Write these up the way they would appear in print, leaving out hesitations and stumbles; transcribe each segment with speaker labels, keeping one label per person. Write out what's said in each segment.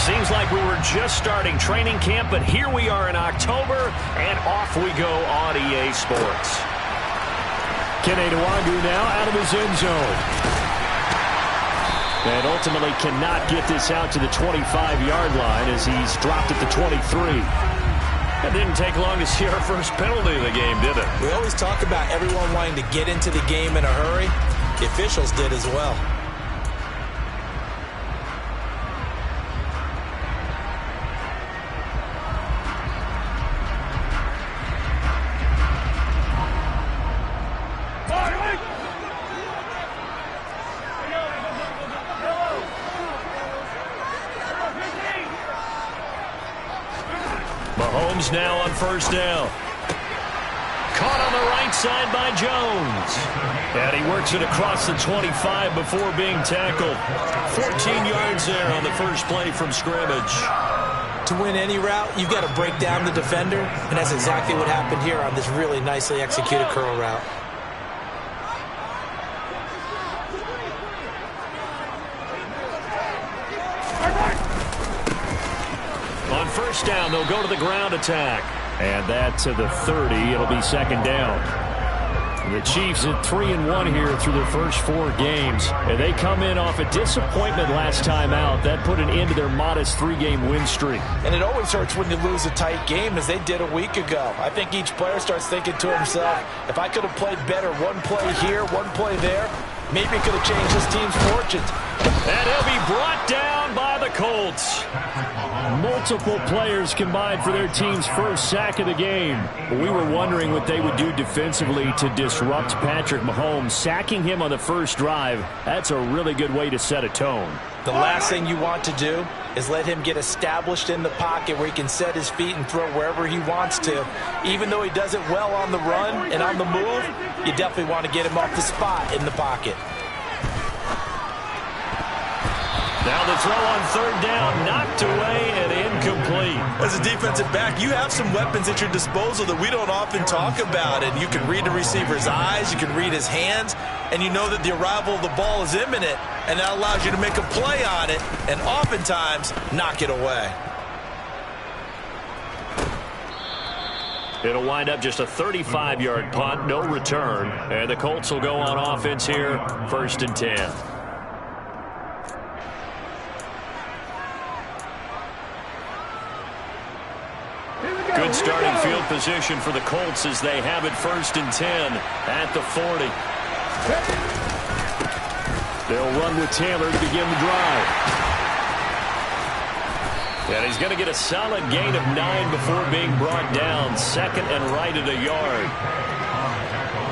Speaker 1: Seems like we were just starting training camp, but here we are in October, and off we go on EA Sports.
Speaker 2: Kenny Nwangu now out of his end zone. And ultimately cannot get this out to the 25-yard line as he's dropped at the 23.
Speaker 1: It didn't take long to see our first penalty of the game, did it?
Speaker 3: We always talk about everyone wanting to get into the game in a hurry. The officials did as well.
Speaker 1: Mahomes now on first down. Caught on the right side by Jones. And he works it across the 25 before being tackled. 14 yards there on the first play from scrimmage.
Speaker 3: To win any route, you've got to break down the defender, and that's exactly what happened here on this really nicely executed curl route.
Speaker 1: On first down, they'll go to the ground attack.
Speaker 2: And that to the 30. It'll be second down. The Chiefs at 3-1 here through their first 4 games. And they come in off a disappointment last time out. That put an end to their modest 3-game win streak.
Speaker 3: And it always hurts when you lose a tight game, as they did a week ago. I think each player starts thinking to himself, if I could have played better one play here, one play there, maybe it could have changed this team's fortunes.
Speaker 1: And he'll be brought down by the Colts.
Speaker 2: Multiple players combined for their team's first sack of the game. We were wondering what they would do defensively to disrupt Patrick Mahomes. Sacking him on the first drive, that's a really good way to set a tone.
Speaker 3: The last thing you want to do is let him get established in the pocket where he can set his feet and throw wherever he wants to. Even though he does it well on the run and on the move, you definitely want to get him off the spot in the pocket.
Speaker 1: Now the throw on third down, knocked away and incomplete.
Speaker 4: As a defensive back, you have some weapons at your disposal that we don't often talk about. And you can read the receiver's eyes, you can read his hands, and you know that the arrival of the ball is imminent, and that allows you to make a play on it and oftentimes knock it away.
Speaker 1: It'll wind up just a 35-yard punt, no return. And the Colts will go on offense here, 1st and 10. Good starting field position for the Colts as they have it 1st and 10 at the 40.
Speaker 2: They'll run with Taylor to begin the drive.
Speaker 1: And he's going to get a solid gain of 9 before being brought down. 2nd and right at a yard.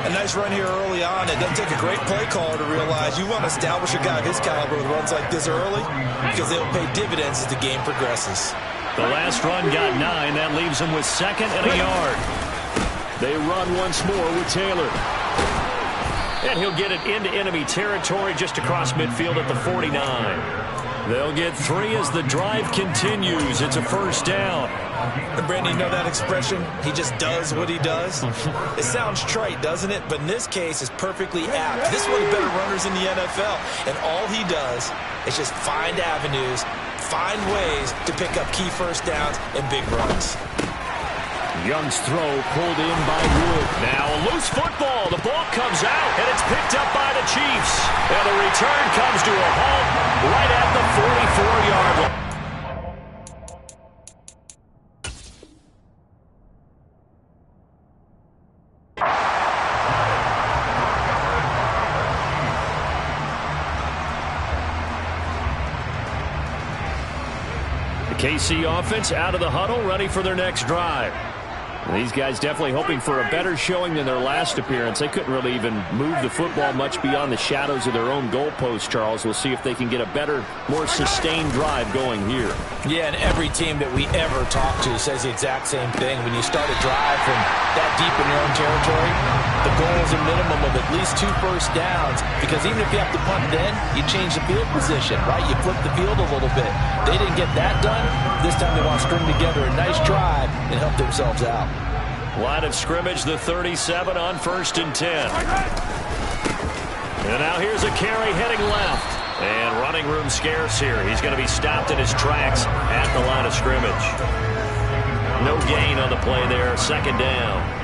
Speaker 4: A nice run here early on. It doesn't take a great play caller to realize you want to establish a guy of his caliber with runs like this early because they'll pay dividends as the game progresses.
Speaker 1: The last run got 9. That leaves him with 2nd and a yard.
Speaker 2: They run once more with Taylor.
Speaker 1: And he'll get it into enemy territory just across midfield at the 49. They'll get 3 as the drive continues. It's a 1st down.
Speaker 3: And Brandon, you know that expression? He just does what he does. It sounds trite, doesn't it? But in this case, it's perfectly apt. This is one of the better runners in the NFL. And all he does is just find avenues, find ways to pick up key first downs and big runs.
Speaker 2: Young's throw pulled in by Wood.
Speaker 1: Now a loose football. The ball comes out, and it's picked up by the Chiefs. And the return comes to a halt right at the 44-yard line. The KC offense out of the huddle, ready for their next drive.
Speaker 2: These guys definitely hoping for a better showing than their last appearance. They couldn't really even move the football much beyond the shadows of their own goalpost, Charles. We'll see if they can get a better, more sustained drive going here.
Speaker 3: Yeah, and every team that we ever talk to says the exact same thing. When you start a drive from that deep in your own territory, the goal is a minimum of at least 2 first downs, because even if you have to punt then, you change the field position, right? You flip the field a little bit. They didn't get that done. This time they want to string together a nice drive and help themselves out.
Speaker 1: Line of scrimmage, the 37 on 1st and 10. And now here's a carry heading left. And running room scarce here. He's going to be stopped in his tracks at the line of scrimmage. No gain on the play there. Second down.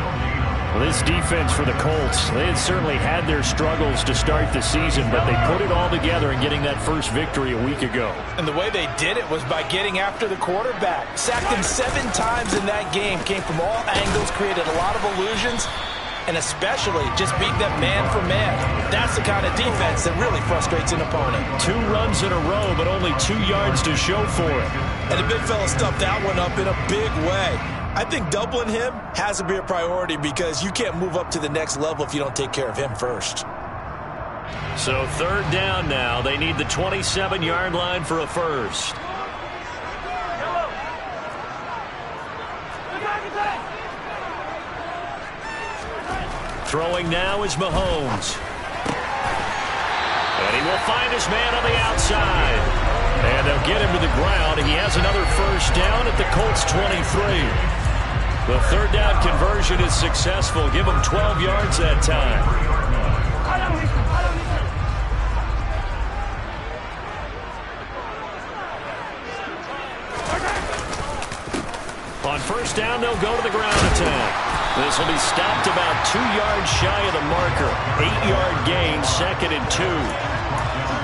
Speaker 2: Well, this defense for the Colts, they had certainly had their struggles to start the season, but they put it all together in getting that first victory a week ago.
Speaker 3: And the way they did it was by getting after the quarterback. Sacked him 7 times in that game. Came from all angles, created a lot of illusions, and especially just beat them man for man. That's the kind of defense that really frustrates an opponent.
Speaker 2: 2 runs in a row, but only 2 yards to show for it.
Speaker 4: And the big fella stuffed that one up in a big way. I think doubling him has to be a priority because you can't move up to the next level if you don't take care of him first.
Speaker 1: So third down now. They need the 27-yard line for a first. Throwing now is Mahomes. And he will find his man on the outside. And they'll get him to the ground. He has another first down at the Colts 23. The third down conversion is successful. Give him 12 yards that time. On first down, they'll go to the ground attack. This will be stopped about 2 yards shy of the marker. 8-yard gain, 2nd and 2.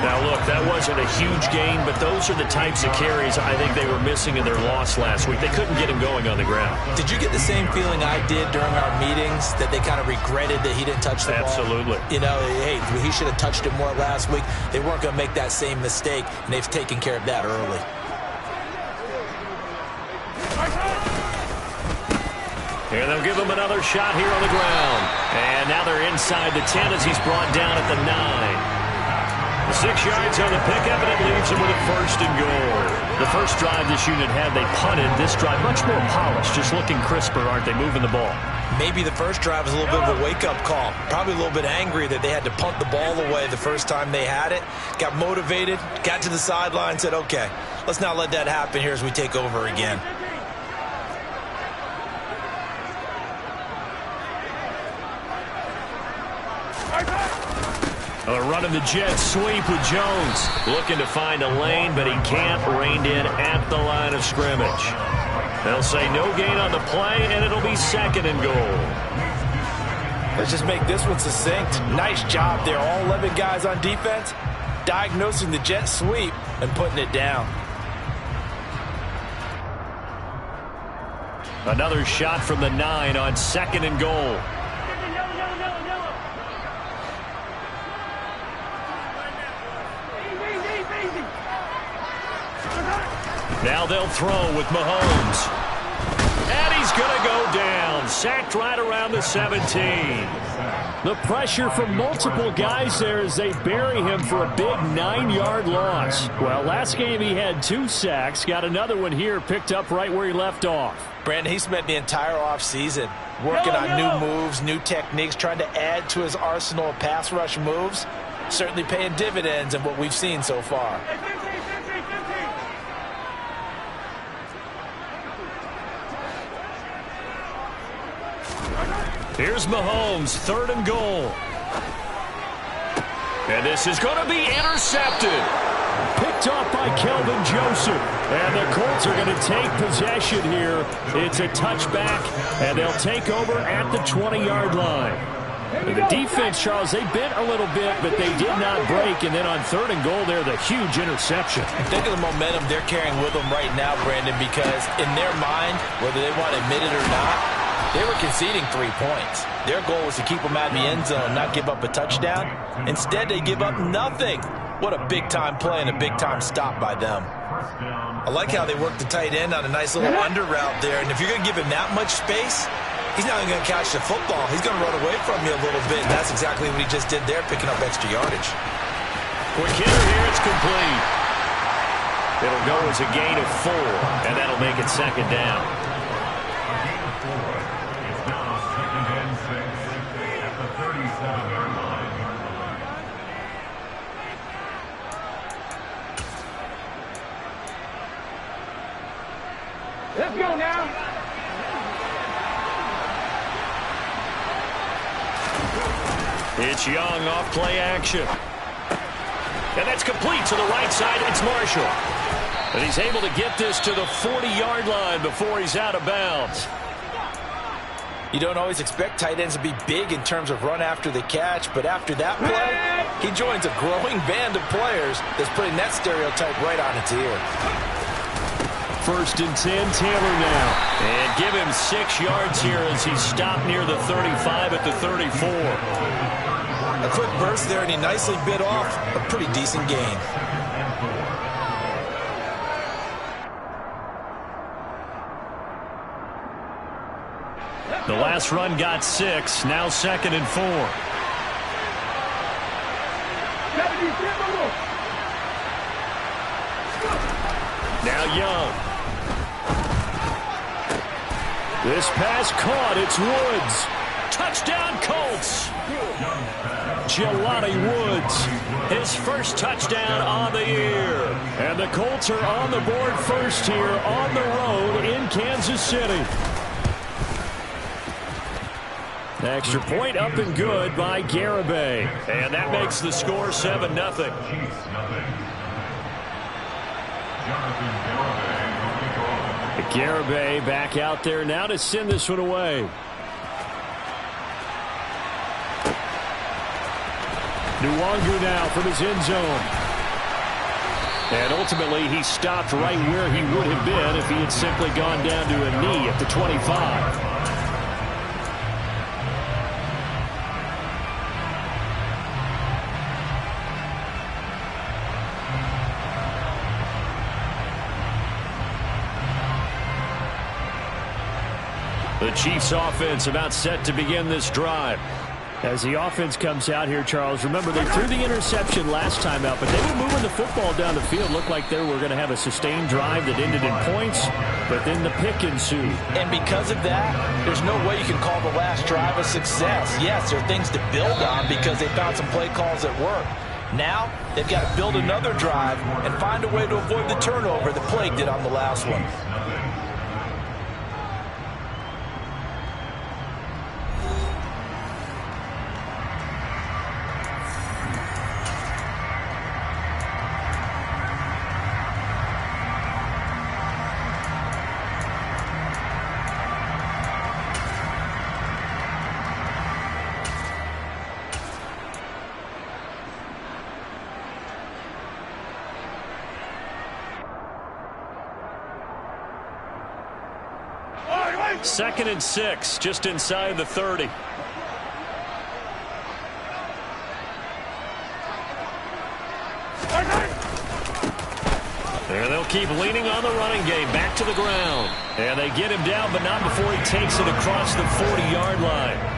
Speaker 1: Now, look, that wasn't a huge gain, but those are the types of carries I think they were missing in their loss last week. They couldn't get him going on the ground.
Speaker 3: Did you get the same feeling I did during our meetings, that they kind of regretted that he didn't touch the ball?
Speaker 1: Absolutely.
Speaker 3: You know, hey, he should have touched it more last week. They weren't going to make that same mistake, and they've taken care of that early.
Speaker 1: Here they'll give him another shot here on the ground. And now they're inside the 10 as he's brought down at the 9. 6 yards on the pickup, and it leaves him with a first and goal. The first drive this unit had, they punted. This drive, much more polished, just looking crisper, aren't they, moving the ball?
Speaker 4: Maybe the first drive was a little bit of a wake-up call. Probably a little bit angry that they had to punt the ball away the first time they had it. Got motivated, got to the sideline, said, okay, let's not let that happen here as we take over again.
Speaker 1: Running the jet sweep with Jones. Looking to find a lane, but he can't. Reined in at the line of scrimmage. They'll say no gain on the play, and it'll be 2nd and goal.
Speaker 3: Let's just make this one succinct. Nice job there. All 11 guys on defense diagnosing the jet sweep and putting it down.
Speaker 2: Another shot from the 9 on 2nd and goal.
Speaker 1: Now they'll throw with Mahomes. And he's going to go down. Sacked right around the 17.
Speaker 2: The pressure from multiple guys there as they bury him for a big 9-yard loss. Well, last game he had 2 sacks. Got another one here, picked up right where he left off.
Speaker 3: Brandon, he spent the entire offseason working on new moves, new techniques, trying to add to his arsenal of pass rush moves. Certainly paying dividends in what we've seen so far.
Speaker 1: Here's Mahomes, 3rd and goal. And this is going to be intercepted.
Speaker 2: Picked off by Kelvin Joseph. And the Colts are going to take possession here. It's a touchback, and they'll take over at the 20-yard line. The defense, Charles, they bent a little bit, but they did not break. And then on 3rd and goal there, the huge interception.
Speaker 3: Think of the momentum they're carrying with them right now, Brandon, because in their mind, whether they want to admit it or not, they were conceding 3 points. Their goal was to keep them out of the end zone, not give up a touchdown. Instead, they give up nothing. What a big-time play and a big-time stop by them.
Speaker 4: I like how they worked the tight end on a nice little under route there. And if you're going to give him that much space, he's not even going to catch the football. He's going to run away from you a little bit. And that's exactly what he just did there, picking up extra yardage.
Speaker 1: Quick hitter here, it's complete. It'll go as a gain of 4, and that'll make it 2nd down.
Speaker 5: Let's go now.
Speaker 1: It's Young off play action. And that's complete to the right side. It's Marshall. And he's able to get this to the 40-yard line before he's out of bounds.
Speaker 3: You don't always expect tight ends to be big in terms of run after the catch, but after that play, he joins a growing band of players that's putting that stereotype right on its ear.
Speaker 2: 1st and 10, Taylor now.
Speaker 1: And give him 6 yards here as he's stopped near the 35 at the 34.
Speaker 4: A quick burst there, and he nicely bit off a pretty decent gain.
Speaker 1: The last run got 6. Now 2nd and 4. Now Young. This pass caught. It's Woods. Touchdown Colts. Jelani Woods, his first touchdown on the year. And the Colts are on the board first here on the road in Kansas City. Extra point up and good by Garibay. And that makes the score 7-0. Garibay back out there now to send this one away. Nwangu now from his end zone. And ultimately he stopped right where he would have been if he had simply gone down to a knee at the 25. The Chiefs offense about set to begin this drive.
Speaker 2: As the offense comes out here, Charles, remember they threw the interception last time out, but they were moving the football down the field. Looked like they were going to have a sustained drive that ended in points, but then the pick ensued.
Speaker 3: And because of that, there's no way you can call the last drive a success. Yes, there are things to build on because they found some play calls that work. Now, they've got to build another drive and find a way to avoid the turnover that plagued it on the last one.
Speaker 1: Second and 6, just inside the 30. And they'll keep leaning on the running game. Back to the ground. And they get him down, but not before he takes it across the 40-yard line.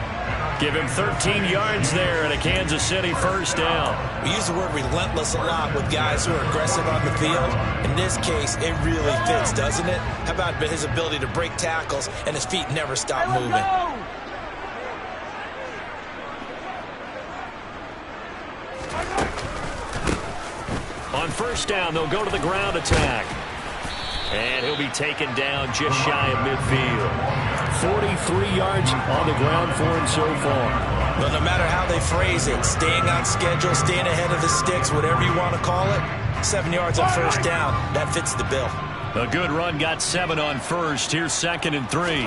Speaker 1: Give him 13 yards there and a Kansas City first down.
Speaker 4: We use the word relentless a lot with guys who are aggressive on the field. In this case, it really fits, doesn't it? How about his ability to break tackles and his feet never stop moving?
Speaker 1: On first down, they'll go to the ground attack. And he'll be taken down just shy of midfield. 43 yards on the ground for him so far.
Speaker 4: But no matter how they phrase it, staying on schedule, staying ahead of the sticks, whatever you want to call it, 7 yards on first down, that fits the bill.
Speaker 1: A good run got 7 on first. Here's 2nd and 3.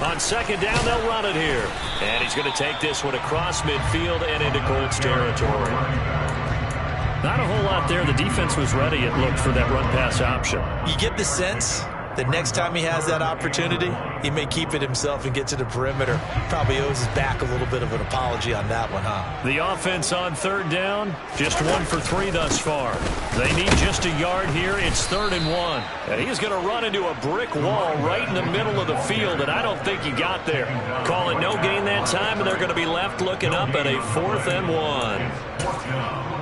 Speaker 1: On second down, they'll run it here. And he's going to take this one across midfield and into Colts territory. Not a whole lot there. The defense was ready, it looked, for that run-pass option.
Speaker 4: You get the sense that next time he has that opportunity, he may keep it himself and get to the perimeter. Probably owes his back a little bit of an apology on that one, huh?
Speaker 1: The offense on third down, just 1 for 3 thus far. They need just a yard here. It's 3rd and 1. And he's going to run into a brick wall right in the middle of the field, and I don't think he got there. Call it no gain that time, and they're going to be left looking up at a 4th and 1.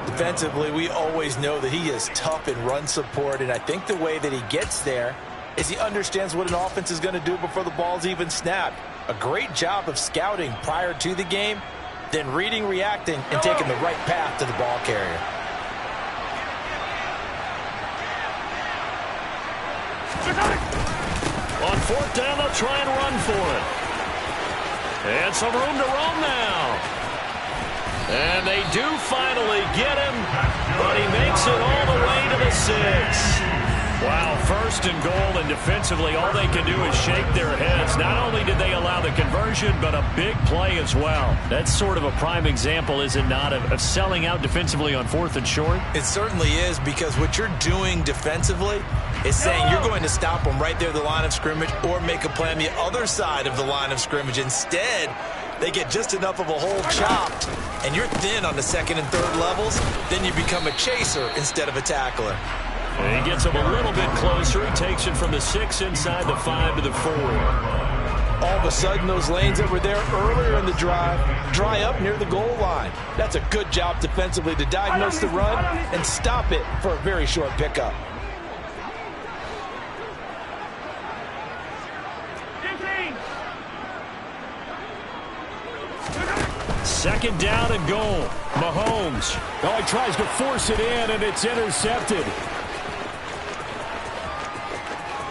Speaker 3: Defensively, we always know that he is tough in run support, and I think the way that he gets there is he understands what an offense is going to do before the ball's even snapped. A great job of scouting prior to the game, then reading, reacting, and taking the right path to the ball carrier.
Speaker 1: On 4th down, they'll try and run for it. And some room to roam now. And they do finally get him, but he makes it all the way to the 6. Wow, first and goal, and defensively all they can do is shake their heads. Not only did they allow the conversion, but a big play as well. That's sort of a prime example, is it not, of selling out defensively on 4th and short?
Speaker 4: It certainly is, because what you're doing defensively is saying you're going to stop them right there at the line of scrimmage or make a play on the other side of the line of scrimmage. Instead, they get just enough of a hole chopped, and you're thin on the 2nd and 3rd levels. Then you become a chaser instead of a tackler.
Speaker 1: And he gets him a little bit closer. He takes it from the 6 inside the 5 to the 4.
Speaker 4: All of a sudden, those lanes that were there earlier in the drive dry up near the goal line. That's a good job defensively to diagnose the run and stop it for a very short pickup.
Speaker 1: Second down and goal. Mahomes.
Speaker 2: Oh, he tries to force it in, and it's intercepted.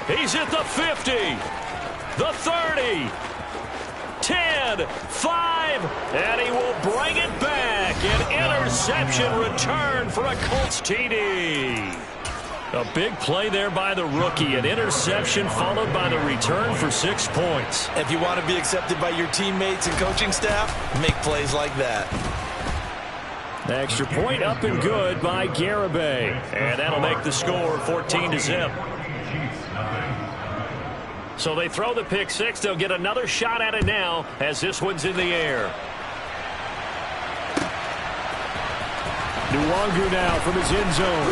Speaker 1: He's at the 50, the 30, 10, 5, and he will bring it back. An interception return for a Colts TD. A big play there by the rookie. An interception followed by the return for 6 points.
Speaker 4: If you want to be accepted by your teammates and coaching staff, make plays like that.
Speaker 1: Extra point up and good by Garibay. And that'll make the score 14-0. So they throw the pick 6. They'll get another shot at it now as this one's in the air.
Speaker 2: Nwangu now from his end zone.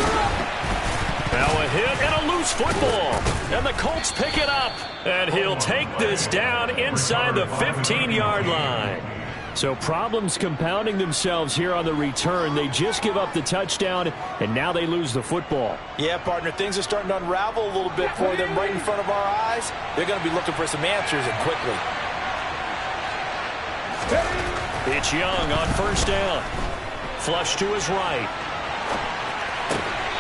Speaker 1: Now a hit and a loose football. And the Colts pick it up. And he'll take this down inside the 15-yard line.
Speaker 2: So problems compounding themselves here on the return. They just give up the touchdown, and now they lose the football.
Speaker 4: Yeah, partner, things are starting to unravel a little bit for them right in front of our eyes. They're going to be looking for some answers, and quickly.
Speaker 1: It's Young on first down. Flush to his right.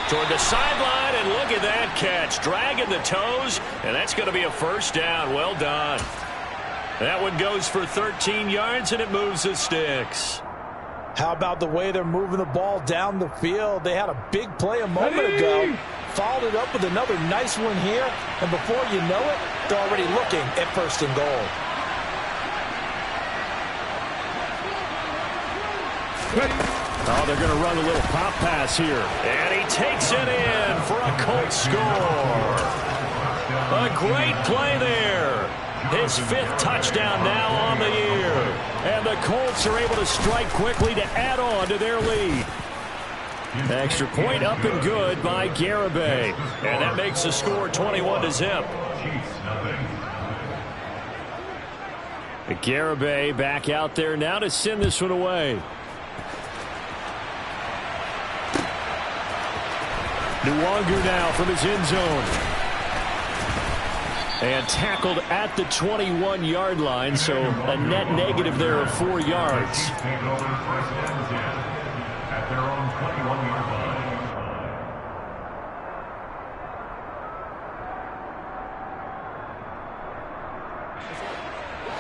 Speaker 1: Toward the sideline, and look at that catch. Dragging the toes, and that's going to be a first down. Well done. That one goes for 13 yards, and it moves the sticks.
Speaker 4: How about the way they're moving the ball down the field? They had a big play a moment ago. Followed it up with another nice one here. And before you know it, they're already looking at first and goal.
Speaker 2: Oh, they're going to run a little pop pass here.
Speaker 1: And he takes it in for a Colts score. A great play there. His 5th touchdown now on the year.
Speaker 2: And the Colts are able to strike quickly to add on to their lead.
Speaker 1: Extra point up and good by Garibay. And that makes the score 21-0.
Speaker 2: Garibay back out there now to send this one away. Nwangu now from his end zone. And tackled at the 21-yard line, so a net negative there of 4 yards.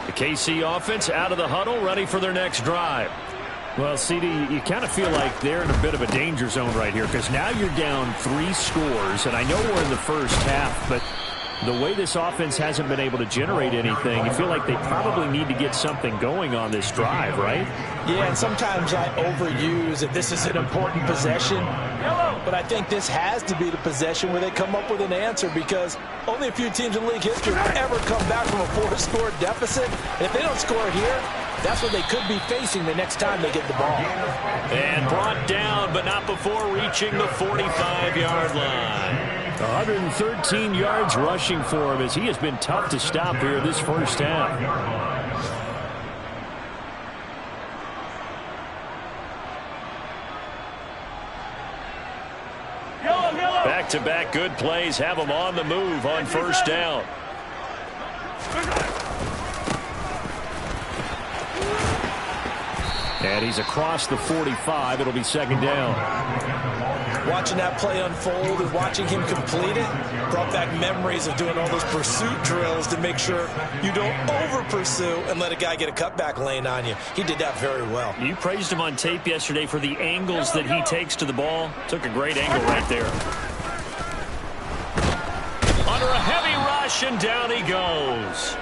Speaker 1: The KC offense out of the huddle, ready for their next drive.
Speaker 2: Well, CD, you kind of feel like they're in a bit of a danger zone right here, because now you're down 3 scores, and I know we're in the first half, but the way this offense hasn't been able to generate anything, you feel like they probably need to get something going on this drive, right?
Speaker 4: Yeah, and sometimes I overuse that this is an important possession. But I think this has to be the possession where they come up with an answer, because only a few teams in league history ever come back from a 4-score deficit. And if they don't score it here, that's what they could be facing the next time they get the ball.
Speaker 1: And brought down, but not before reaching the 45-yard line.
Speaker 2: 113 yards rushing for him, as he has been tough to stop here this first half.
Speaker 1: Back-to-back good plays have them on the move on first down.
Speaker 2: And he's across the 45. It'll be second down.
Speaker 3: Watching that play unfold and watching him complete it brought back memories of doing all those pursuit drills to make sure you don't over-pursue and let a guy get a cutback lane on you. He did that very well.
Speaker 2: You praised him on tape yesterday for the angles that he takes to the ball. Took a great angle right there.
Speaker 1: Under a heavy rush, and down he goes.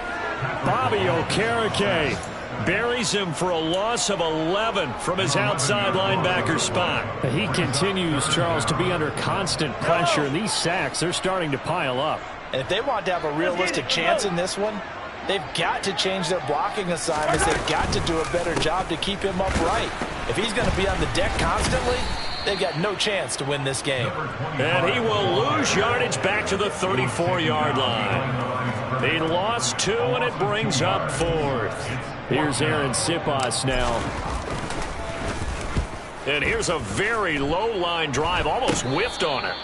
Speaker 2: Bobby Okereke buries him for a loss of 11 from his outside linebacker spot. He continues, Charles, to be under constant pressure, and these sacks, they're starting to pile up.
Speaker 3: And if they want to have a realistic chance in this one, they've got to change their blocking assignments. They've got to do a better job to keep him upright. If he's going to be on the deck constantly, they've got no chance to win this game.
Speaker 1: And he will lose yardage back to the 34-yard line. He lost 2, and it brings up 4th.
Speaker 2: Here's Aaron Sipas now.
Speaker 1: And here's a very low-line drive, almost whiffed on it.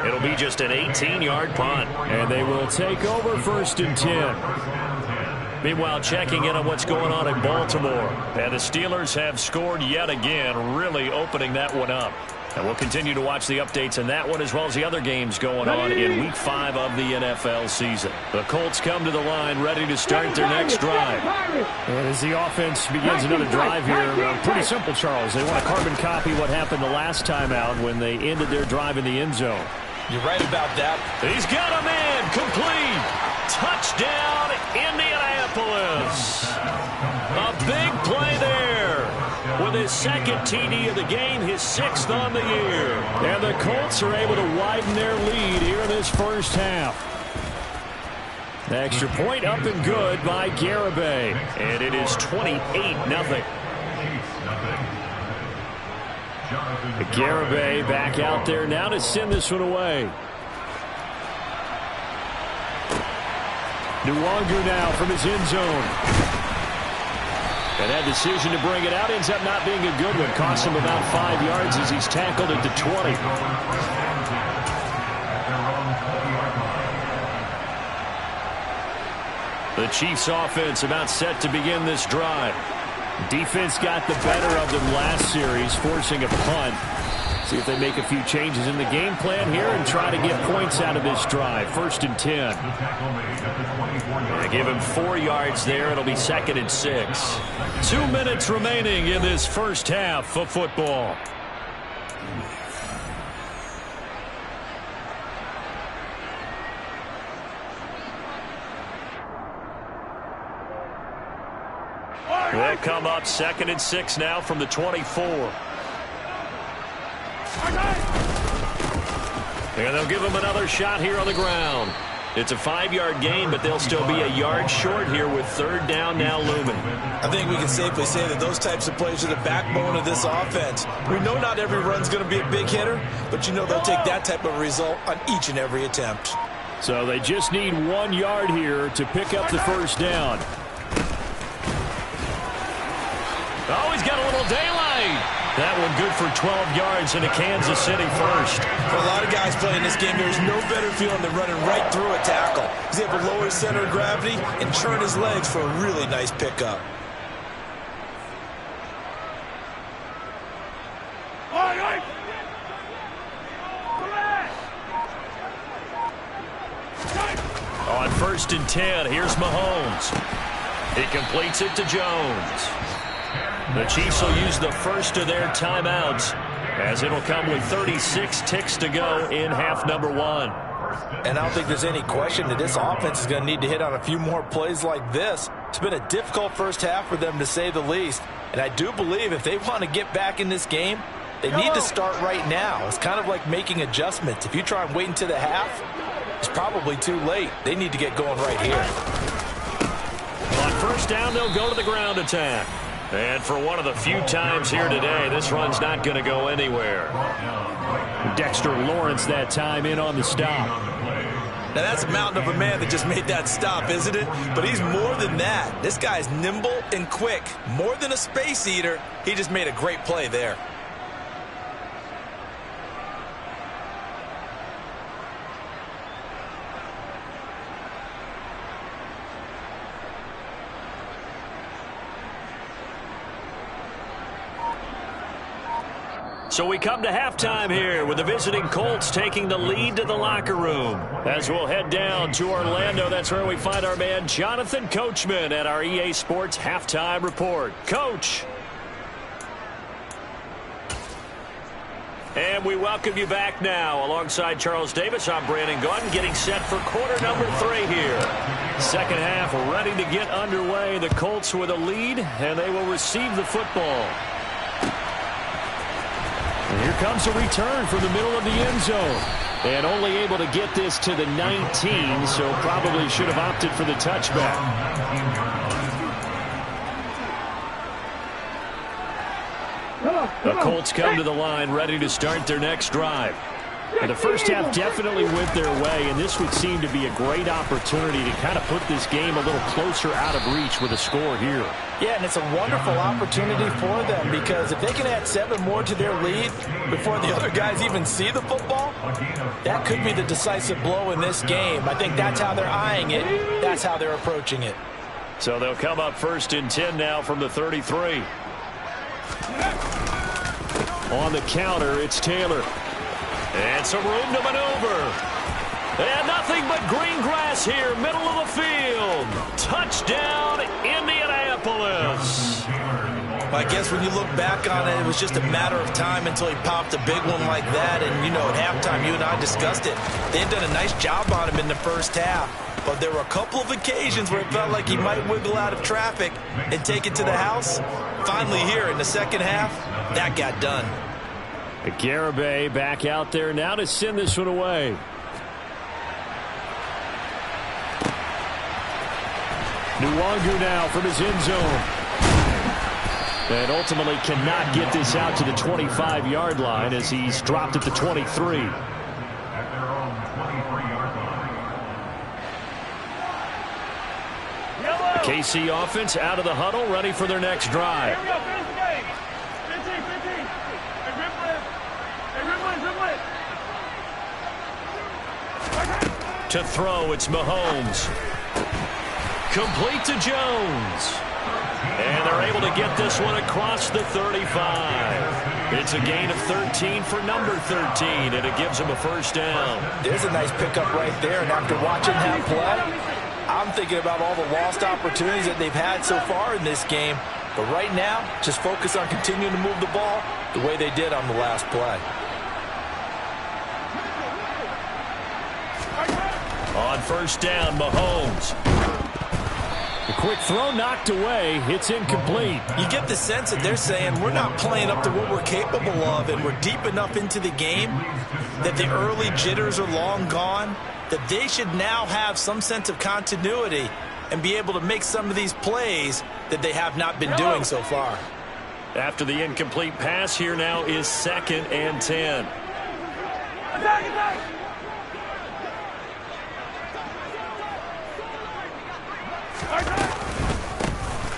Speaker 1: It'll be just an 18-yard punt.
Speaker 2: And they will take over 1st and 10.
Speaker 1: Meanwhile, checking in on what's going on in Baltimore. And the Steelers have scored yet again, really opening that one up. And we'll continue to watch the updates in that one as well as the other games going on in Week 5 of the NFL season. The Colts come to the line ready to start their next drive.
Speaker 2: And as the offense begins another drive here, pretty simple, Charles. They want to carbon copy what happened the last time out when they ended their drive in the end zone.
Speaker 3: You're right about that.
Speaker 1: He's got a man complete. Touchdown, Indianapolis. A big play there. With his 2nd TD of the game, his 6th on the year.
Speaker 2: And the Colts are able to widen their lead here in this first half. The extra point up and good by Garibay.
Speaker 1: And it is 28-0.
Speaker 2: Garibay back out there now to send this one away. Nwangu now from his end zone. And that decision to bring it out ends up not being a good one. Costs him about 5 yards as he's tackled at the 20.
Speaker 1: The Chiefs offense about set to begin this drive.
Speaker 2: Defense got the better of them last series, forcing a punt. See if they make a few changes in the game plan here and try to get points out of this drive. 1st and 10.
Speaker 1: They give him 4 yards there. It'll be 2nd and 6. 2 minutes remaining in this first half of football. They'll come up 2nd and 6 now from the 24. And they'll give him another shot here on the ground. It's a 5-yard gain, but they'll still be a yard short here with 3rd down now looming.
Speaker 3: I think we can safely say that those types of plays are the backbone of this offense. We know not every run's going to be a big hitter, but you know they'll take that type of result on each and every attempt.
Speaker 2: So they just need 1 yard here to pick up the 1st down.
Speaker 1: Oh, he's got a little daylight. That one good for 12 yards into Kansas City first.
Speaker 3: For a lot of guys playing this game, there's no better feeling than running right through a tackle. He's able to lower his center of gravity and churn his legs for a really nice pickup.
Speaker 1: On 1st and 10, here's Mahomes. He completes it to Jones. The Chiefs will use the first of their timeouts as it'll come with 36 ticks to go in half number 1.
Speaker 3: And I don't think there's any question that this offense is going to need to hit on a few more plays like this. It's been a difficult first half for them, to say the least. And I do believe if they want to get back in this game, they need to start right now. It's kind of like making adjustments. If you try and wait until the half, it's probably too late. They need to get going right here.
Speaker 1: On 1st down, they'll go to the ground attack. And for one of the few times here today, this run's not going to go anywhere.
Speaker 2: Dexter Lawrence that time in on the stop.
Speaker 3: Now that's a mountain of a man that just made that stop, isn't it? But he's more than that. This guy's nimble and quick. More than a space eater, he just made a great play there.
Speaker 1: So we come to halftime here with the visiting Colts taking the lead to the locker room. As we'll head down to Orlando, that's where we find our man Jonathan Coachman at our EA Sports Halftime Report. Coach. And we welcome you back now. Alongside Charles Davis, I'm Brandon Gaudin, getting set for quarter number 3 here. Second half ready to get underway. The Colts with a lead, and they will receive the football. And here comes a return from the middle of the end zone. And only able to get this to the 19, so probably should have opted for the touchback. The Colts come to the line ready to start their next drive. And the first half definitely went their way, and this would seem to be a great opportunity to kind of put this game a little closer out of reach with a score here.
Speaker 3: Yeah, and it's a wonderful opportunity for them because if they can add 7 more to their lead before the other guys even see the football, that could be the decisive blow in this game. I think that's how they're eyeing it. That's how they're approaching it.
Speaker 1: So they'll come up 1st and 10 now from the 33. On the counter, it's Taylor. And some room to maneuver. And nothing but green grass here, middle of the field. Touchdown, Indianapolis.
Speaker 4: I guess when you look back on it, it was just a matter of time until he popped a big one like that. And, you know, at halftime, you and I discussed it. They had done a nice job on him in the first half. But there were a couple of occasions where it felt like he might wiggle out of traffic and take it to the house. Finally here in the second half, that got done.
Speaker 1: Garibay back out there now to send this one away. Nwangu now from his end zone. And ultimately cannot get this out to the 25-yard line as he's dropped at the 23. KC offense out of the huddle, ready for their next drive. To throw, it's Mahomes. Complete to Jones. And they're able to get this one across the 35. It's a gain of 13 for number 13, and it gives them a first down.
Speaker 3: There's a nice pickup right there, and after watching that play, I'm thinking about all the lost opportunities that they've had so far in this game. But right now, just focus on continuing to move the ball the way they did on the last play.
Speaker 1: On first down, Mahomes. The quick throw knocked away. It's incomplete.
Speaker 4: You get the sense that they're saying we're not playing up to what we're capable of, and we're deep enough into the game that the early jitters are long gone, that they should now have some sense of continuity and be able to make some of these plays that they have not been doing so far.
Speaker 1: After the incomplete pass, here now is 2nd and 10.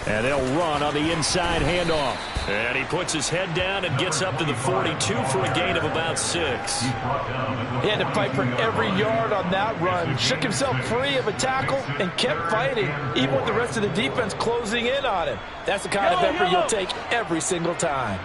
Speaker 1: And they'll run on the inside handoff. And he puts his head down and gets up to the 42 for a gain of about 6.
Speaker 3: He had to fight for every yard on that run. Shook himself free of a tackle and kept fighting, even with the rest of the defense closing in on him. That's the kind of effort you'll take every single time.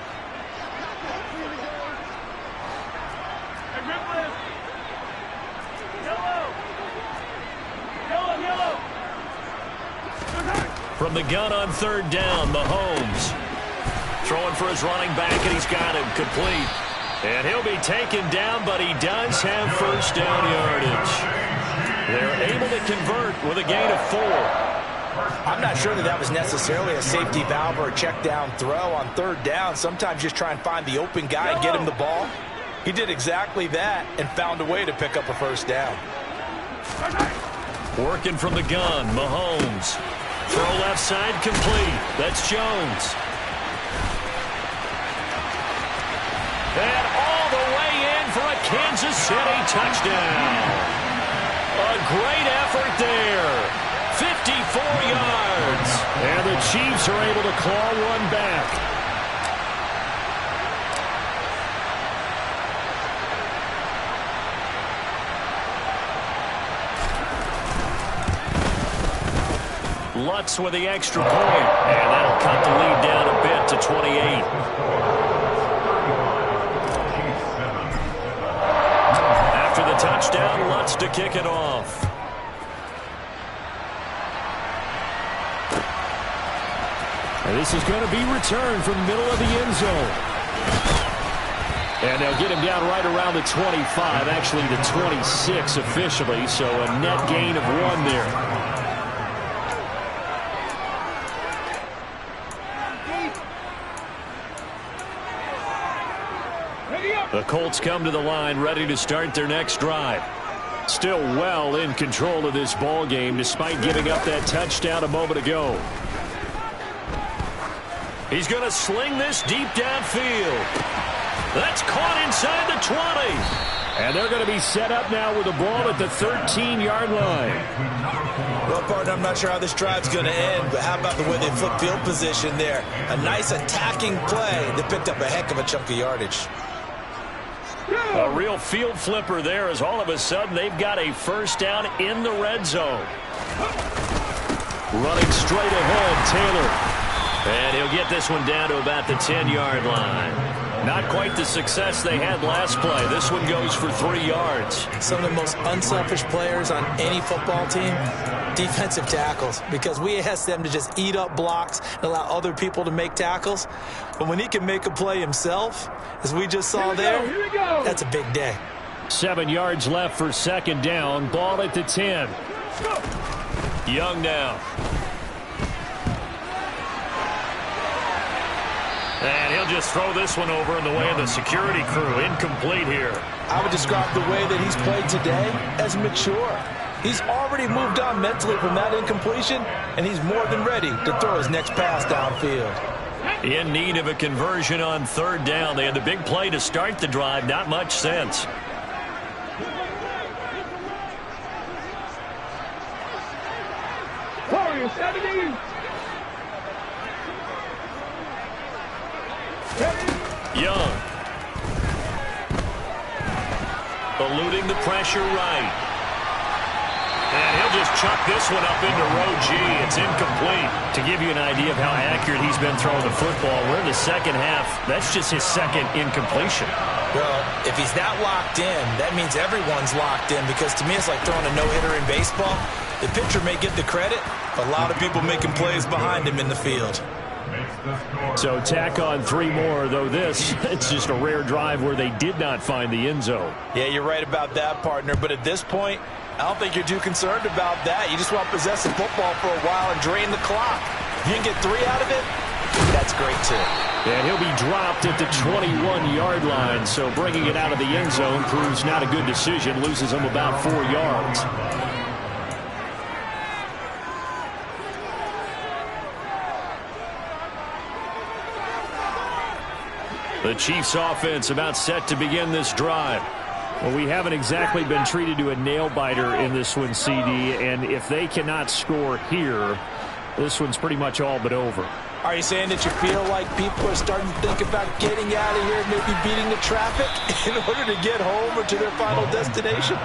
Speaker 1: From the gun on 3rd down, Mahomes. Throwing for his running back, and he's got him complete. And he'll be taken down, but he does have first down yardage. They're able to convert with a gain of 4.
Speaker 3: I'm not sure that was necessarily a safety valve or a check down throw on 3rd down. Sometimes just try and find the open guy and get him the ball. He did exactly that and found a way to pick up a first down.
Speaker 1: Working from the gun, Mahomes. Throw left side complete. That's Jones. And all the way in for a Kansas City touchdown. A great effort there. 54 yards. And the Chiefs are able to claw one back. Lutz with the extra point, and that'll cut the lead down a bit to 28. Touchdown, Lutz to kick it off.
Speaker 2: And this is going to be returned from the middle of the end zone. And they'll get him down right around the 25, actually the 26 officially, so a net gain of 1 there. The Colts come to the line ready to start their next drive. Still well in control of this ball game despite giving up that touchdown a moment ago.
Speaker 1: He's going to sling this deep downfield. That's caught inside the 20.
Speaker 2: And they're going to be set up now with the ball at the 13-yard line.
Speaker 4: Well, partner, I'm not sure how this drive's going to end, but how about the way they flip field position there? A nice attacking play that picked up a heck of a chunk of yardage.
Speaker 1: A real field flipper there as all of a sudden they've got a first down in the red zone. Running straight ahead, Taylor. And he'll get this one down to about the 10-yard line. Not quite the success they had last play. This one goes for 3 yards.
Speaker 3: Some of the most unselfish players on any football team, defensive tackles, because we ask them to just eat up blocks and allow other people to make tackles. But when he can make a play himself, as we just saw there, that's a big day.
Speaker 2: 7 yards left for second down. Ball at the 10.
Speaker 1: Young now. And he'll just throw this one over in the way of the security crew. Incomplete here.
Speaker 3: I would describe the way that he's played today as mature. He's already moved on mentally from that incompletion, and he's more than ready to throw his next pass downfield.
Speaker 1: In need of a conversion on third down. They had the big play to start the drive. Not much sense. Young. Eluding the pressure right. And he'll just chuck this one up into row G. It's incomplete. To give you an idea of how accurate he's been throwing the football, we're in the second half. That's just his second incompletion.
Speaker 3: Well, if he's not locked in, that means everyone's locked in, because to me it's like throwing a no-hitter in baseball. The pitcher may get the credit, but a lot of people making plays behind him in the field.
Speaker 2: So tack on 3 more, though this, it's just a rare drive where they did not find the end zone.
Speaker 3: Yeah, you're right about that, partner. But at this point, I don't think you're too concerned about that. You just want to possess the football for a while and drain the clock. If you can get 3 out of it, that's great, too.
Speaker 2: And he'll be dropped at the 21-yard line, so bringing it out of the end zone proves not a good decision, loses him about 4 yards. The Chiefs offense about set to begin this drive. Well, we haven't exactly been treated to a nail-biter in this one, CD, and if they cannot score here, this one's pretty much all but over.
Speaker 3: Are you saying that you feel like people are starting to think about getting out of here, maybe beating the traffic in order to get home or to their final destination?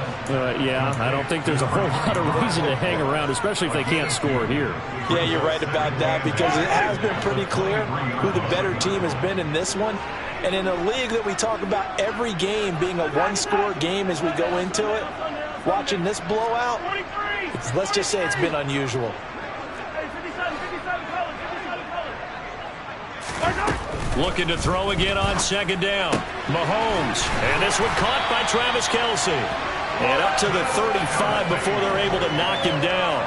Speaker 2: Yeah, I don't think there's a whole lot of reason to hang around, especially if they can't score here.
Speaker 3: Yeah, you're right about that, because it has been pretty clear who the better team has been in this one. And in a league that we talk about every game being a one-score game as we go into it, watching this blowout, let's just say it's been unusual.
Speaker 1: Looking to throw again on second down. Mahomes. And this one caught by Travis Kelce. And up to the 35 before they're able to knock him down.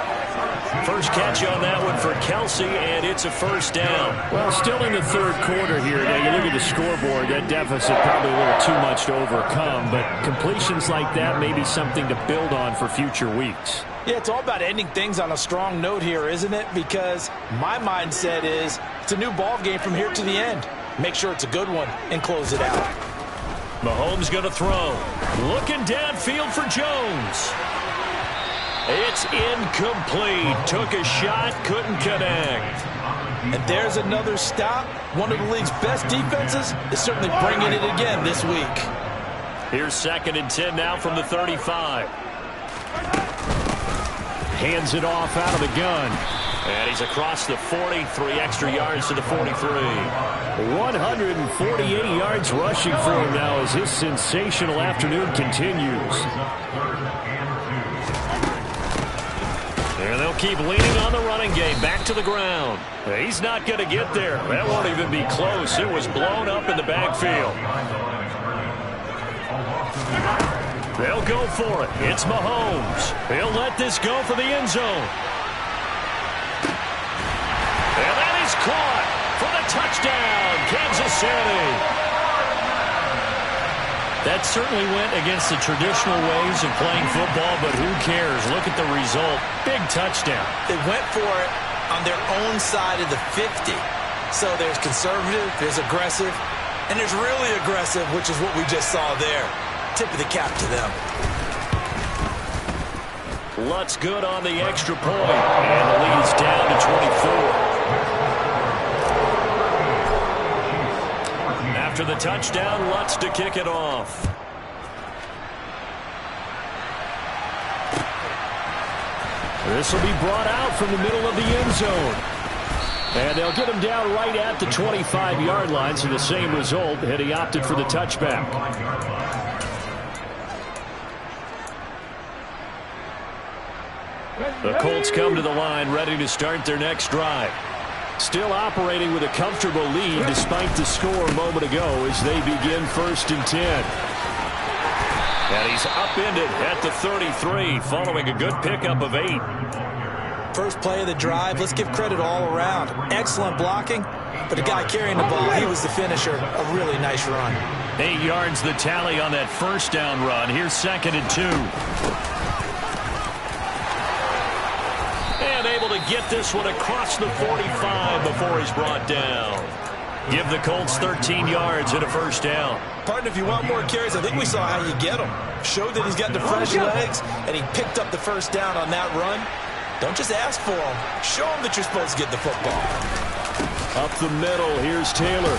Speaker 1: First catch on that one for Kelce, and it's a first down.
Speaker 2: Well, still in the third quarter here. Now, you look at the scoreboard, that deficit probably a little too much to overcome, but completions like that may be something to build on for future weeks.
Speaker 3: Yeah, it's all about ending things on a strong note here, isn't it? Because my mindset is it's a new ball game from here to the end. Make sure it's a good one and close it out.
Speaker 1: Mahomes going to throw. Looking downfield for Jones. It's incomplete. Took a shot, couldn't connect.
Speaker 3: And there's another stop. One of the league's best defenses is certainly bringing it again this week.
Speaker 1: Here's 2nd and 10 now from the 35.
Speaker 2: Hands it off out of the gun.
Speaker 1: And he's across the 40, 3 extra yards to the 43.
Speaker 2: 148 yards rushing for him now as his sensational afternoon continues.
Speaker 1: And they'll keep leaning on the running game. Back to the ground. He's not going to get there. That won't even be close. It was blown up in the backfield. They'll go for it. It's Mahomes. He'll let this go for the end zone. And that is caught for the touchdown, Kansas City.
Speaker 2: That certainly went against the traditional ways of playing football, but who cares? Look at the result. Big touchdown.
Speaker 3: They went for it on their own side of the 50. So there's conservative, there's aggressive, and there's really aggressive, which is what we just saw there. Tip of the cap to them.
Speaker 1: Lutz good on the extra point, and the lead is down to 24. After the touchdown, Lutz to kick it off.
Speaker 2: This will be brought out from the middle of the end zone. And they'll get him down right at the 25-yard line, so the same result had he opted for the touchback.
Speaker 1: The Colts come to the line ready to start their next drive.
Speaker 2: Still operating with a comfortable lead despite the score a moment ago as they begin 1st and 10.
Speaker 1: And he's upended at the 33 following a good pickup of 8.
Speaker 3: First play of the drive, let's give credit all around. Excellent blocking, but the guy carrying the ball, he was the finisher. A really nice run.
Speaker 1: 8 yards the tally on that first down run. Here's 2nd and 2. And able to get this one across the 45 before he's brought down. Give the Colts 13 yards and a first down.
Speaker 3: Partner, if you want more carries, I think we saw how you get them. Showed that he's got the fresh legs, and he picked up the first down on that run. Don't just ask for them. Show them that you're supposed to get the football.
Speaker 2: Up the middle, here's Taylor.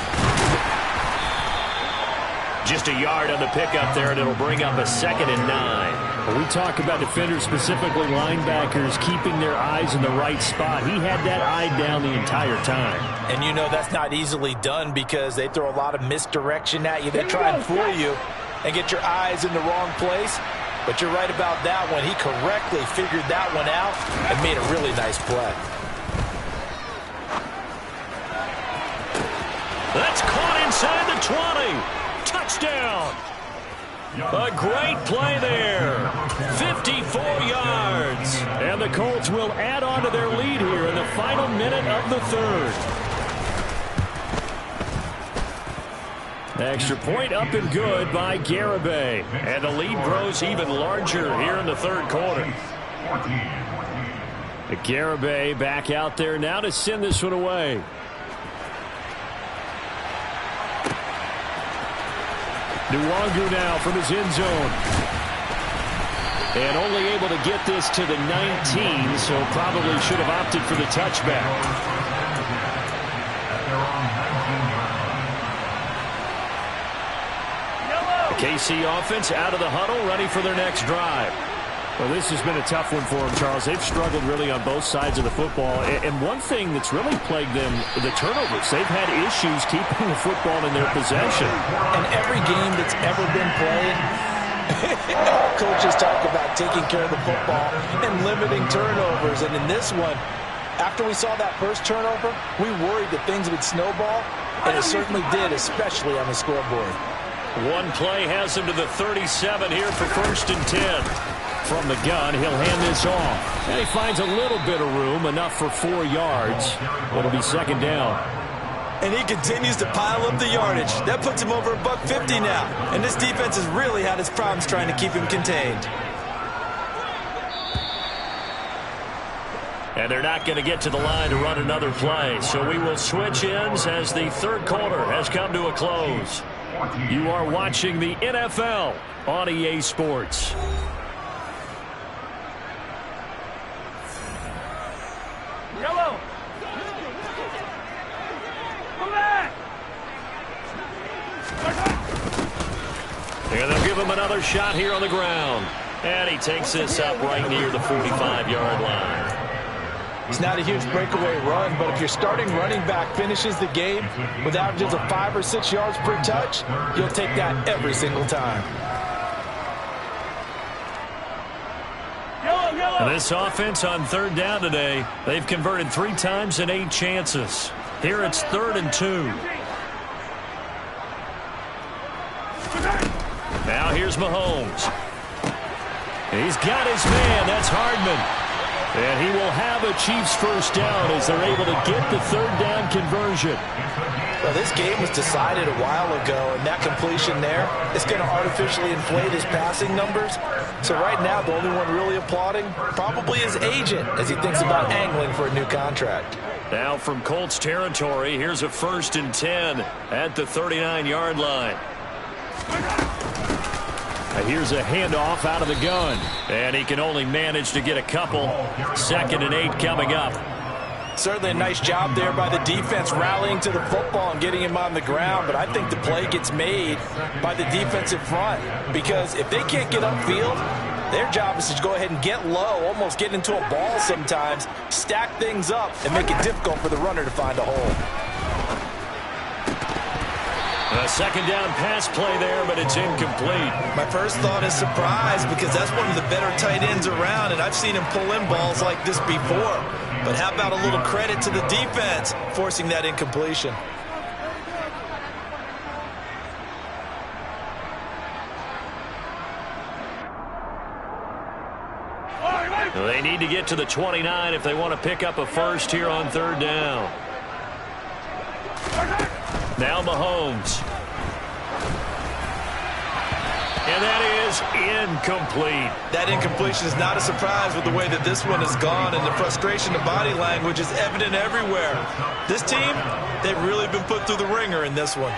Speaker 1: Just a yard on the pickup there, and it'll bring up a 2nd and 9.
Speaker 2: When we talk about defenders, specifically linebackers, keeping their eyes in the right spot, he had that eye down the entire time.
Speaker 3: And you know that's not easily done because they throw a lot of misdirection at you. They try and fool you and get your eyes in the wrong place. But you're right about that one. He correctly figured that one out and made a really nice play.
Speaker 1: That's caught inside the 20. Touchdown. A great play there. 54 yards.
Speaker 2: And the Colts will add on to their lead here in the final minute of the 3rd. Extra point up and good by Garibay.
Speaker 1: And the lead grows even larger here in the 3rd quarter.
Speaker 2: Garibay back out there now to send this one away. Nwangu now from his end zone. And only able to get this to the 19, so probably should have opted for the touchback.
Speaker 1: KC offense out of the huddle, ready for their next drive.
Speaker 2: Well, this has been a tough one for them, Charles. They've struggled really on both sides of the football. And one thing that's really plagued them, the turnovers. They've had issues keeping the football in their possession.
Speaker 3: In every game that's ever been played, all coaches talk about taking care of the football and limiting turnovers. And in this one, after we saw that first turnover, we worried that things would snowball, and it certainly did, especially on the scoreboard.
Speaker 1: One play has him to the 37 here for 1st and 10.
Speaker 2: From the gun, he'll hand this off. And he finds a little bit of room, enough for 4 yards. It'll be 2nd down.
Speaker 3: And he continues to pile up the yardage. That puts him over $150 now. And this defense has really had its problems trying to keep him contained.
Speaker 1: And they're not going to get to the line to run another play. So we will switch ends as the 3rd quarter has come to a close. You are watching the NFL on EA Sports.
Speaker 5: Yellow. Come back.
Speaker 1: And they'll give him another shot here on the ground. And he takes this up right near the 45-yard line.
Speaker 3: It's not a huge breakaway run, but if your starting running back finishes the game with averages of 5 or 6 yards per touch, you'll take that every single time.
Speaker 2: And this offense on third down today, they've converted 3 times in 8 chances. Here it's 3rd and 2. Now here's Mahomes. He's got his man. That's Hardman. And he will have a Chiefs first down as they're able to get the 3rd down conversion.
Speaker 3: Well, this game was decided a while ago, and that completion there is going to artificially inflate his passing numbers. So right now, the only one really applauding probably his agent as he thinks about angling for a new contract.
Speaker 2: Now from Colts territory, here's a 1st and 10 at the 39-yard line. Here's a handoff out of the gun. And he can only manage to get a couple. 2nd and 8 coming up.
Speaker 3: Certainly a nice job there by the defense rallying to the football and getting him on the ground. But I think the play gets made by the defensive front. Because if they can't get upfield, their job is to go ahead and get low, almost get into a ball sometimes, stack things up, and make it difficult for the runner to find a hole.
Speaker 2: A 2nd down pass play there, but it's incomplete.
Speaker 4: My first thought is surprise because that's one of the better tight ends around, and I've seen him pull in balls like this before. But how about a little credit to the defense forcing that incompletion?
Speaker 2: They need to get to the 29 if they want to pick up a first here on 3rd down. Now Mahomes. And that is incomplete.
Speaker 4: That incompletion is not a surprise with the way that this one has gone, and the frustration, the body language is evident everywhere. This team, they've really been put through the ringer in this one.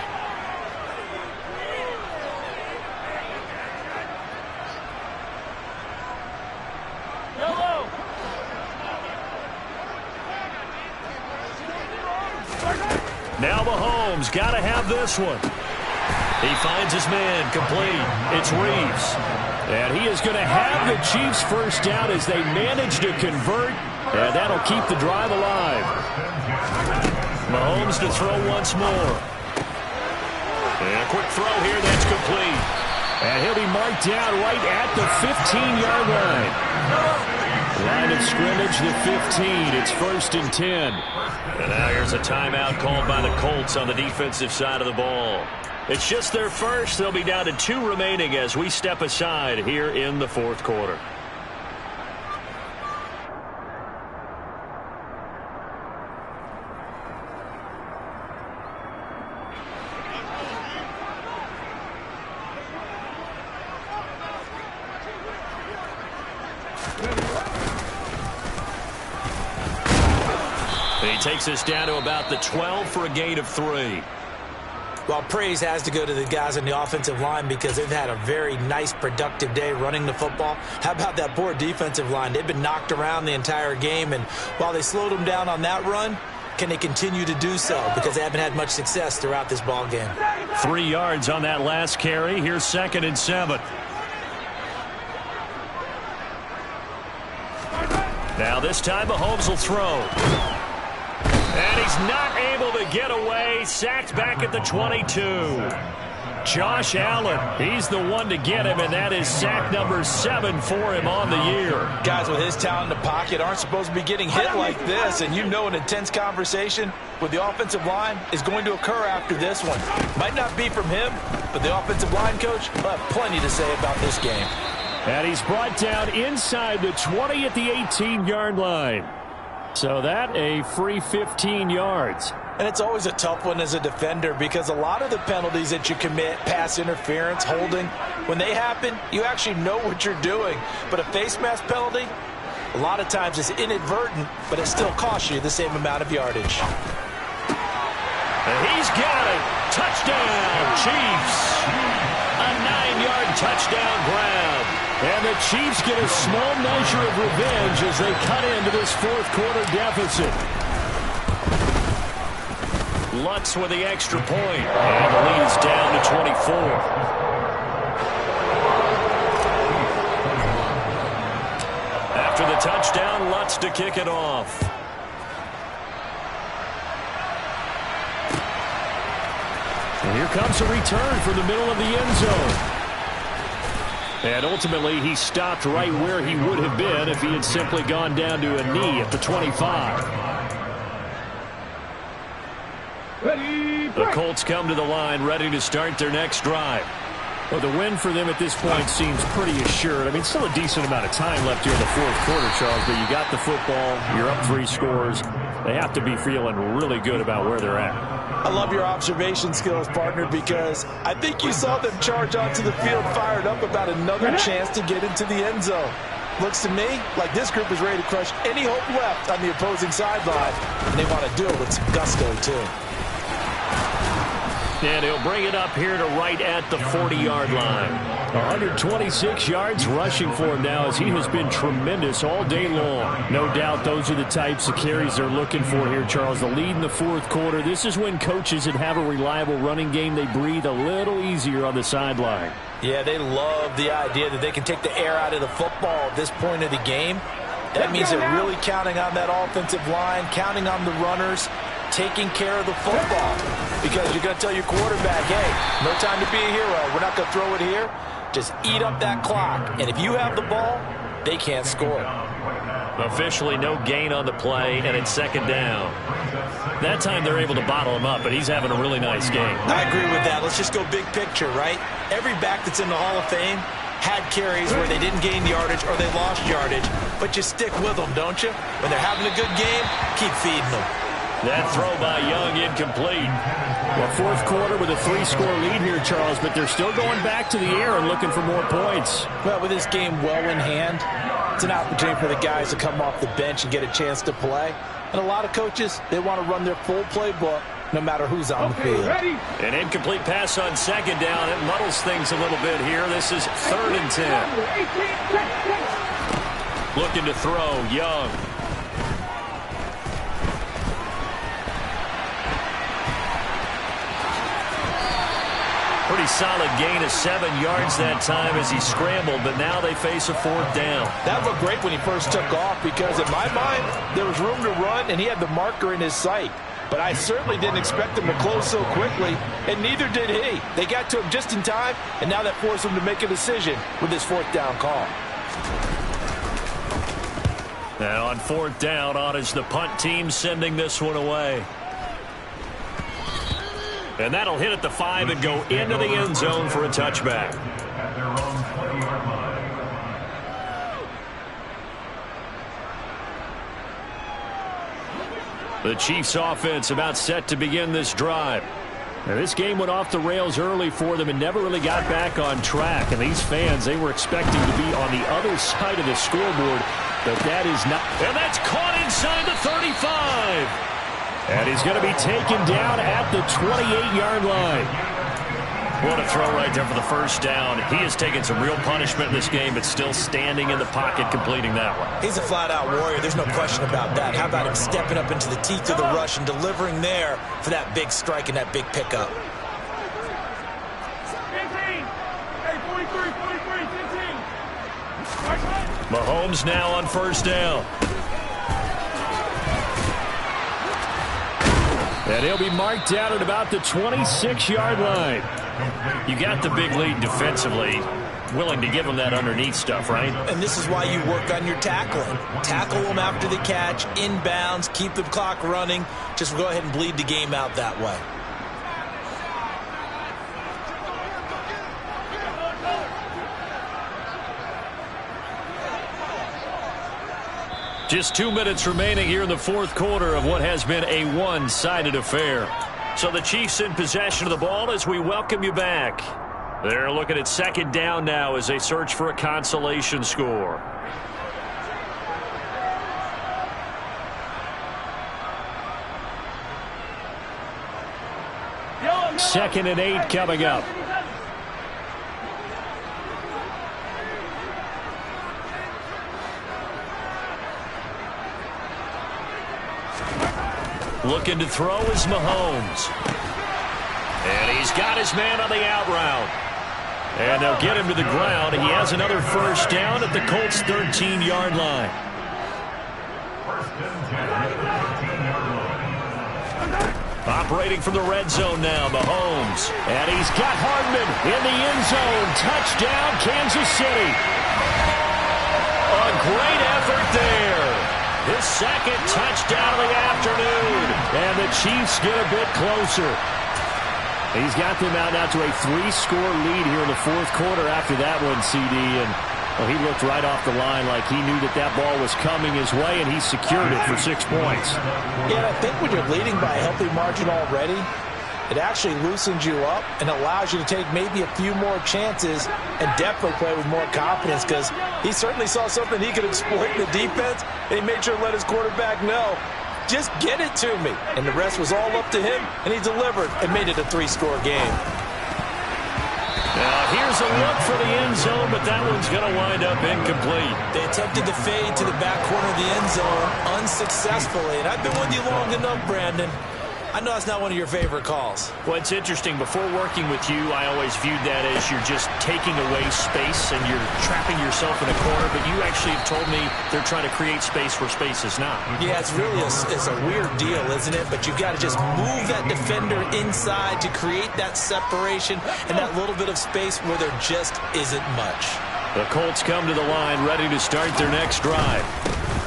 Speaker 2: Now Mahomes got to have this one. He finds his man complete. It's Reeves. And he is going to have the Chiefs first down as they manage to convert. And that'll keep the drive alive. Mahomes to throw once more. And a quick throw here. That's complete. And he'll be marked down right at the 15-yard line. Line of scrimmage, the 15. It's 1st and 10. And now here's a timeout called by the Colts on the defensive side of the ball. It's just their first. They'll be down to 2 remaining as we step aside here in the 4th quarter. He takes us down to about the 12 for a gain of 3.
Speaker 3: Well, praise has to go to the guys on the offensive line because they've had a very nice, productive day running the football. How about that poor defensive line? They've been knocked around the entire game, and while they slowed them down on that run, can they continue to do so? Because they haven't had much success throughout this ball game.
Speaker 2: 3 yards on that last carry. Here's 2nd and 7. Now this time Mahomes will throw. And he's not able to get away. Sacked back at the 22. Josh Allen, he's the one to get him, and that is sack number 7 for him on the year.
Speaker 3: Guys with his talent in the pocket aren't supposed to be getting hit like this, and you know an intense conversation with the offensive line is going to occur after this one. Might not be from him, but the offensive line coach will have plenty to say about this game.
Speaker 2: And he's brought down inside the 20 at the 18-yard line. So that a free 15 yards.
Speaker 3: And it's always a tough one as a defender because a lot of the penalties that you commit, pass interference, holding, when they happen, you actually know what you're doing. But a face mask penalty, a lot of times it's inadvertent, but it still costs you the same amount of yardage.
Speaker 2: And he's got it. Touchdown, Chiefs. A 9-yard touchdown grab. And the Chiefs get a small measure of revenge as they cut into this 4th quarter deficit. Lutz with the extra point. And the lead is down to 24. After the touchdown, Lutz to kick it off. Here comes a return from the middle of the end zone. And ultimately, he stopped right where he would have been if he had simply gone down to a knee at the 25. The Colts come to the line, ready to start their next drive. Well, the win for them at this point seems pretty assured. I mean, still a decent amount of time left here in the fourth quarter, Charles, but you got the football, you're up 3 scores. They have to be feeling really good about where they're at.
Speaker 3: I love your observation skills, partner, because I think you saw them charge onto the field fired up about another chance to get into the end zone. Looks to me like this group is ready to crush any hope left on the opposing sideline, and they want to do it with some gusto, too.
Speaker 2: And he'll bring it up here to right at the 40-yard line. 126 yards rushing for him now as he has been tremendous all day long. No doubt those are the types of carries they're looking for here, Charles. The lead in the fourth quarter. This is when coaches that have a reliable running game, they breathe a little easier on the sideline.
Speaker 3: Yeah, they love the idea that they can take the air out of the football at this point of the game. That means they're really counting on that offensive line, counting on the runners, taking care of the football. Because you're going to tell your quarterback, hey, no time to be a hero. We're not going to throw it here. Just eat up that clock. And if you have the ball, they can't score.
Speaker 2: Officially no gain on the play, and it's second down. That time they're able to bottle him up, but he's having a really nice game.
Speaker 3: I agree with that. Let's just go big picture, right? Every back that's in the Hall of Fame had carries where they didn't gain yardage or they lost yardage. But you stick with them, don't you? When they're having a good game, keep feeding them.
Speaker 2: That throw by Young incomplete. Well, fourth quarter with a 3-score lead here, Charles, but they're still going back to the air and looking for more points.
Speaker 3: Well, with this game well in hand, it's an opportunity for the guys to come off the bench and get a chance to play. And a lot of coaches, they want to run their full playbook no matter who's on the field.
Speaker 5: Ready.
Speaker 2: An incomplete pass on second down. It muddles things a little bit here. This is 3rd and 10. Looking to throw, Young. Pretty solid gain of 7 yards that time as he scrambled, but now they face a 4th down.
Speaker 3: That looked great when he first took off because, in my mind, there was room to run, and he had the marker in his sight. But I certainly didn't expect him to close so quickly, and neither did he. They got to him just in time, and now that forced him to make a decision with his 4th down call.
Speaker 2: And on 4th down, on is the punt team sending this one away. And that'll hit at the 5 and go into the end zone for a touchback. The Chiefs offense about set to begin this drive. Now, this game went off the rails early for them and never really got back on track. And these fans, they were expecting to be on the other side of the scoreboard, but that is not. And that's caught inside the 35. And he's going to be taken down at the 28-yard line. What a throw right there for the first down. He has taken some real punishment in this game, but still standing in the pocket completing that one.
Speaker 3: He's a flat-out warrior. There's no question about that. How about him stepping up into the teeth of the rush and delivering there for that big strike and that big pickup?
Speaker 5: 15. Hey, 43, 15.
Speaker 2: Mahomes now on first down. And he'll be marked down at about the 26-yard line. You got the big lead defensively. Willing to give him that underneath stuff, right?
Speaker 3: And this is why you work on your tackling. Tackle them after the catch, inbounds, keep the clock running. Just go ahead and bleed the game out that way.
Speaker 2: Just 2 minutes remaining here in the fourth quarter of what has been a one-sided affair. So the Chiefs in possession of the ball as we welcome you back. They're looking at second down now as they search for a consolation score. Second and 8 coming up. Looking to throw is Mahomes. And he's got his man on the out route. And they'll get him to the ground. He has another first down at the Colts' 13-yard line.
Speaker 1: Operating from the red zone now, Mahomes. And he's got Hardman in the end zone. Touchdown, Kansas City. A great effort there. His second touchdown of the afternoon. And the Chiefs get a bit closer. He's got them out now to a 3-score lead here in the fourth quarter after that one, CD. And well, he looked right off the line like he knew that ball was coming his way, and he secured it for 6 points.
Speaker 3: Yeah, I think when you're leading by a healthy margin already, it actually loosens you up and allows you to take maybe a few more chances and definitely play with more confidence, because he certainly saw something he could exploit in the defense, and he made sure to let his quarterback know, just get it to me. And the rest was all up to him, and he delivered and made it a 3-score game.
Speaker 1: Now here's a look for the end zone, but that one's going to wind up incomplete.
Speaker 3: They attempted the fade to the back corner of the end zone unsuccessfully. And I've been with you long enough, Brandon. I know that's not one of your favorite calls.
Speaker 1: Well, it's interesting. Before working with you, I always viewed that as you're just taking away space and you're trapping yourself in a corner. But you actually have told me they're trying to create space where space is not.
Speaker 3: Yeah, it's really it's a weird deal, isn't it? But you've got to just move that defender inside to create that separation and that little bit of space where there just isn't much.
Speaker 1: The Colts come to the line ready to start their next drive.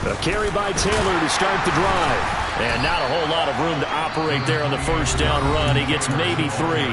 Speaker 1: A carry by Taylor to start the drive. And not a whole lot of room to operate there on the first down run. He gets maybe 3.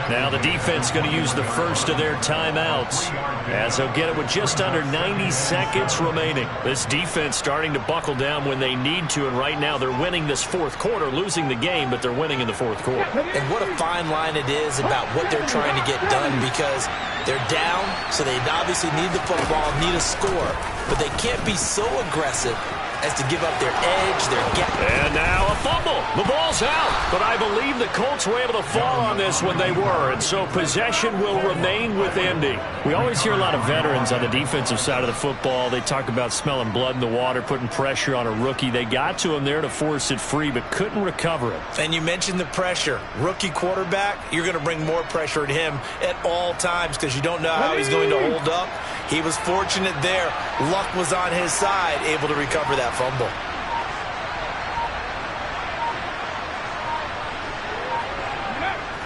Speaker 1: Now the defense going to use the first of their timeouts, as they'll get it with just under 90 seconds remaining. This defense starting to buckle down when they need to, and right now they're winning this fourth quarter, losing the game, but they're winning in the fourth quarter.
Speaker 3: And what a fine line it is about what they're trying to get done, because they're down, so they obviously need the football, need a score, but they can't be so aggressive as to give up their edge, their gap.
Speaker 1: And now a fumble. The ball's out. But I believe the Colts were able to fall on this when they were, and so possession will remain with Indy. We always hear a lot of veterans on the defensive side of the football. They talk about smelling blood in the water, putting pressure on a rookie. They got to him there to force it free, but couldn't recover it.
Speaker 3: And you mentioned the pressure. Rookie quarterback, you're going to bring more pressure at him at all times because you don't know how he's going to hold up. He was fortunate there. Luck was on his side, able to recover that fumble.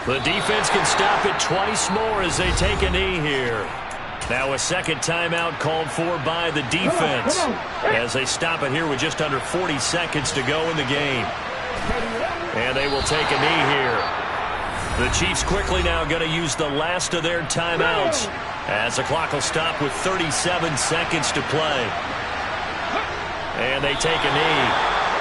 Speaker 1: The defense can stop it twice more as they take a knee here. Now a second timeout called for by the defense as they stop it here with just under 40 seconds to go in the game. And they will take a knee here. The Chiefs quickly now going to use the last of their timeouts as the clock will stop with 37 seconds to play. And they take a knee.